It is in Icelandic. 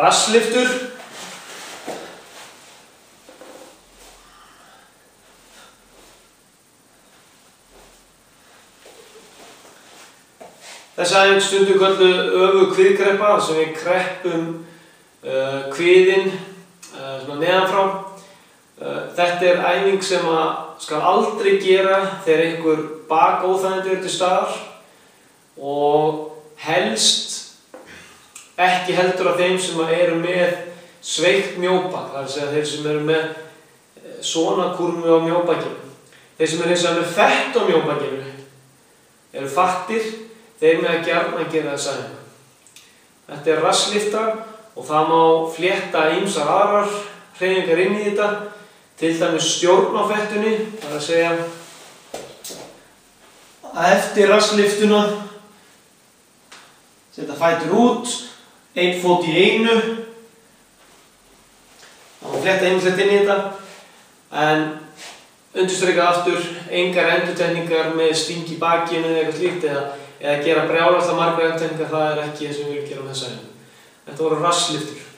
rasslyftur. Þessi æfing stundum kölluð öfug kviðkreppa, sem við kreppum kviðinn neðanfrá. Þetta er æfing sem skal aldrei gera þegar einhver bakóþægindi eru til staðar og helst ekki heldur af þeim sem eru með sveikt mjóbak, það er að segja þeir sem eru með svona kúrmu á mjóbakinu. Þeir sem eru hins vegar með fett á mjóbakinu eru fattir, þeir með að gjarnan gera þessa æfingu. Þetta er rasslyfta og það má flétta ýmsar aðrar hreyfingar inn í þetta, til dæmis stjórn á fettunni, það er að segja að eftir rasslyftuna setja fætur út, einn fót í einu. Það má flétta ýmislegt inn í þetta, en undirstrika aftur, engar endurtekningar með sting í bakinu eða eitthvað slíkt eða gera brjálæðislega margar endurtekningar, það er ekki það sem við viljum gera með þessa æfingu. Þetta voru rasslyftur.